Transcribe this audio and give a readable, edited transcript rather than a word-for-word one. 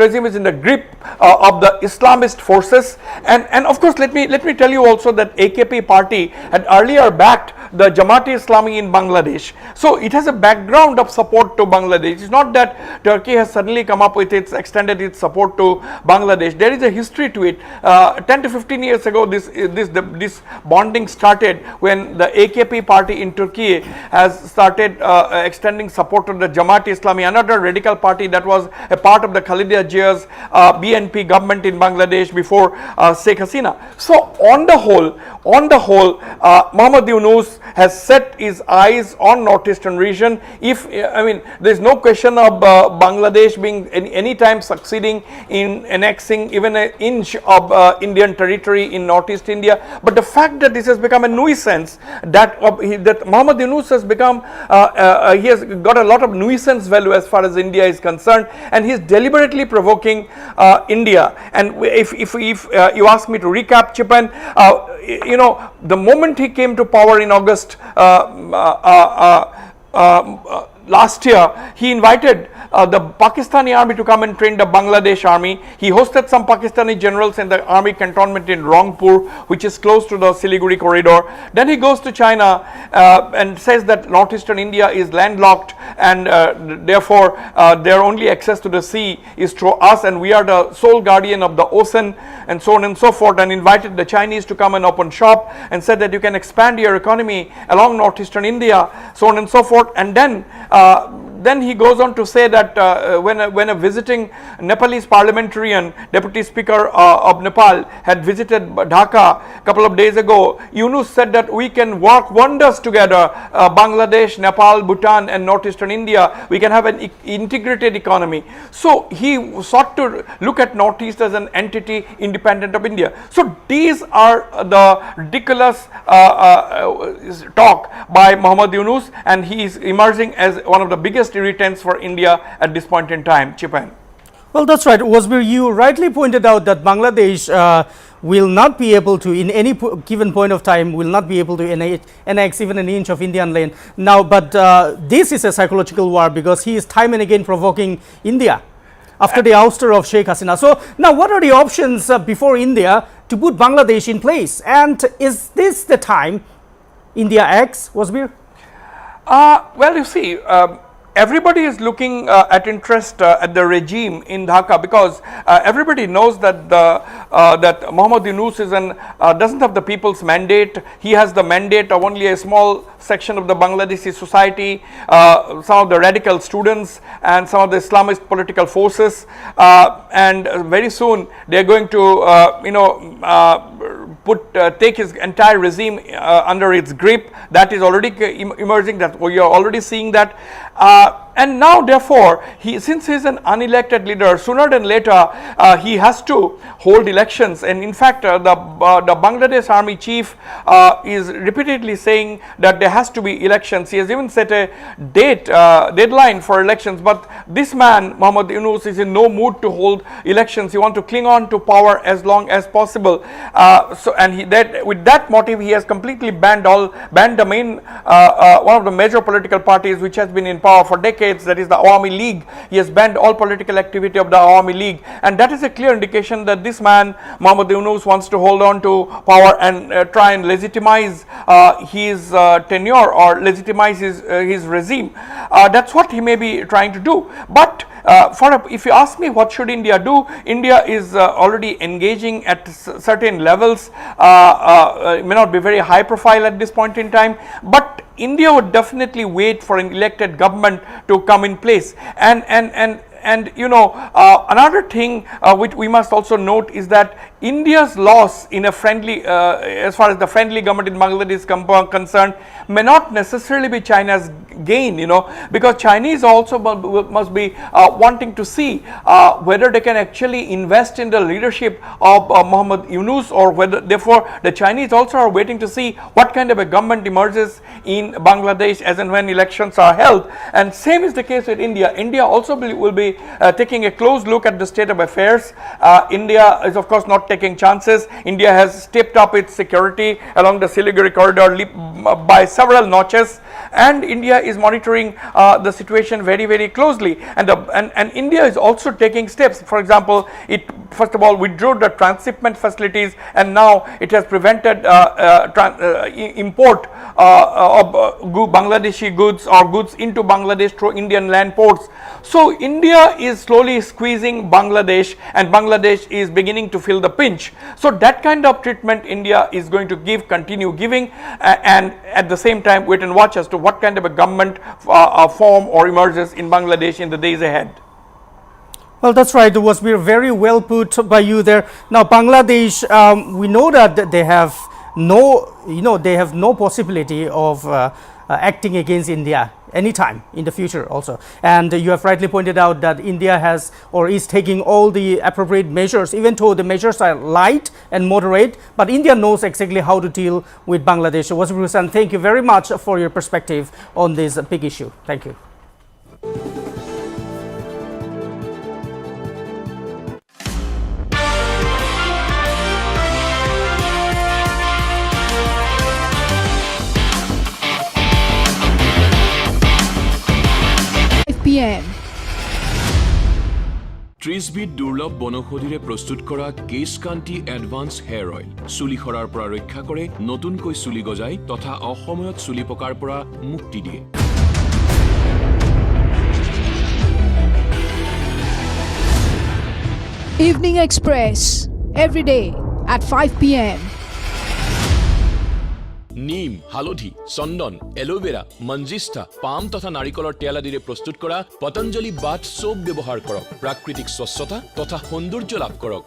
regime is in the grip of the Islamist forces, and of course let me tell you also that AKP party had earlier backed the Jamaat-e-Islami in Bangladesh. So it has a background of support to Bangladesh. It's not that Turkey has suddenly come up with extended its support to Bangladesh. There is a history to it. 10 to 15 years ago, this bonding started when the AKP party in Turkey has started extending support to the Jamaat-e-Islami, another radical party that was a part of the Khaleeda Jia's BNP government in Bangladesh before Sheikh Hasina. So on the whole, Muhammad Yunus has set his eyes on northeastern region. There is no question of Bangladesh being any time succeeding in annexing even an inch of Indian territory in northeast India. But the fact that this has become a nuisance, that Muhammad Yunus has become, he has got a lot of nuisance value as far as India is concerned, and he is deliberately provoking India. And if you ask me to recap, Chipan, the moment he came to power in August last year, he invited the Pakistani army to come and train the Bangladesh army. He hosted some Pakistani generals in the army cantonment in Rangpur, which is close to the Siliguri corridor. Then he goes to China and says that northeastern India is landlocked, and therefore their only access to the sea is through us, and we are the sole guardian of the ocean, and so on and so forth, and invited the Chinese to come and open shop and said that you can expand your economy along northeastern India, so on and so forth. And then he goes on to say that when a visiting Nepalese parliamentarian, Deputy Speaker of Nepal, had visited Dhaka a couple of days ago, Yunus said that we can work wonders together, Bangladesh, Nepal, Bhutan and northeastern India, we can have an integrated economy. So he sought to look at northeast as an entity independent of India. So these are the ridiculous talk by Muhammad Yunus, and he is emerging as one of the biggest irritants for India at this point in time. Chipan. Well, that's right. Wasbir, you rightly pointed out that Bangladesh will not be able to, in any given point of time, will not be able to annex even an inch of Indian land. Now, but this is a psychological war because he is time and again provoking India after the ouster of Sheikh Hasina. So now what are the options before India to put Bangladesh in place? And is this the time India acts, Wasbir? Well, you see, everybody is looking at interest at the regime in Dhaka, because everybody knows that that Muhammad Yunus doesn't have the people's mandate. He has the mandate of only a small section of the Bangladeshi society, some of the radical students and some of the Islamist political forces, and very soon they are going to take his entire regime under its grip. That is already emerging, that we are already seeing that. And now therefore, since he is an unelected leader, sooner than later he has to hold elections. And in fact, the Bangladesh army chief is repeatedly saying that there has to be elections. He has even set a deadline for elections. But this man, Muhammad Yunus, is in no mood to hold elections. He wants to cling on to power as long as possible. With that motive, he has completely banned the main one of the major political parties which has been in power for decades, that is the Awami League. He has banned all political activity of the Awami League, and that is a clear indication that this man, Muhammad Yunus, wants to hold on to power and try and legitimize his tenure or legitimize his regime. That's what he may be trying to do. But if you ask me what should India do, India is already engaging at certain levels. It may not be very high profile at this point in time, but India would definitely wait for an elected government to come in place. And another thing which we must also note is that India's loss in a friendly, as far as the friendly government in Bangladesh is concerned, may not necessarily be China's gain, because Chinese also must be wanting to see whether they can actually invest in the leadership of Muhammad Yunus, or whether, therefore, the Chinese also are waiting to see what kind of a government emerges in Bangladesh as and when elections are held. And same is the case with India. India also will be taking a close look at the state of affairs. India is of course not taking chances. India has stepped up its security along the Siliguri corridor by several notches. and India is monitoring the situation very, very closely, and India is also taking steps. For example, it first of all withdrew the transshipment facilities, and now it has prevented import of Bangladeshi goods or goods into Bangladesh through Indian land ports. So India is slowly squeezing Bangladesh, and Bangladesh is beginning to feel the pinch. So that kind of treatment India is going to continue giving, and at the same time wait and watch as to what kind of a government form or emerges in Bangladesh in the days ahead. Well, that's right. It was very well put by you there. Now, Bangladesh, we know that they have no possibility of acting against India anytime in the future also. And you have rightly pointed out that India has or is taking all the appropriate measures, even though the measures are light and moderate, but India knows exactly how to deal with Bangladesh. Wasbir Hussain, thank you very much for your perspective on this big issue. Thank you. PM. 30 দুৰ্লভ বনৌষধিৰে প্ৰস্তুত কৰা কেশ কান্তি advance hair oil চুলি খৰাৰ পৰা ৰক্ষা কৰে, নতুনকৈ চুলি গজাই তথা অসময়ত চুলি পকাৰ পৰা মুক্তি দিয়ে। Evening Express every day at 5 p.m. নিম, হালধি, চন্দন, এলোভেৰা, মঞ্জিষ্ঠা, পাম তথা নাৰিকলৰ তেল আদিৰে প্ৰস্তুত কৰা পতঞ্জলি বাথ সোপ ব্যৱহাৰ কৰক। প্ৰাকৃতিক স্বচ্ছতা তথা সৌন্দৰ্য লাভ কৰক।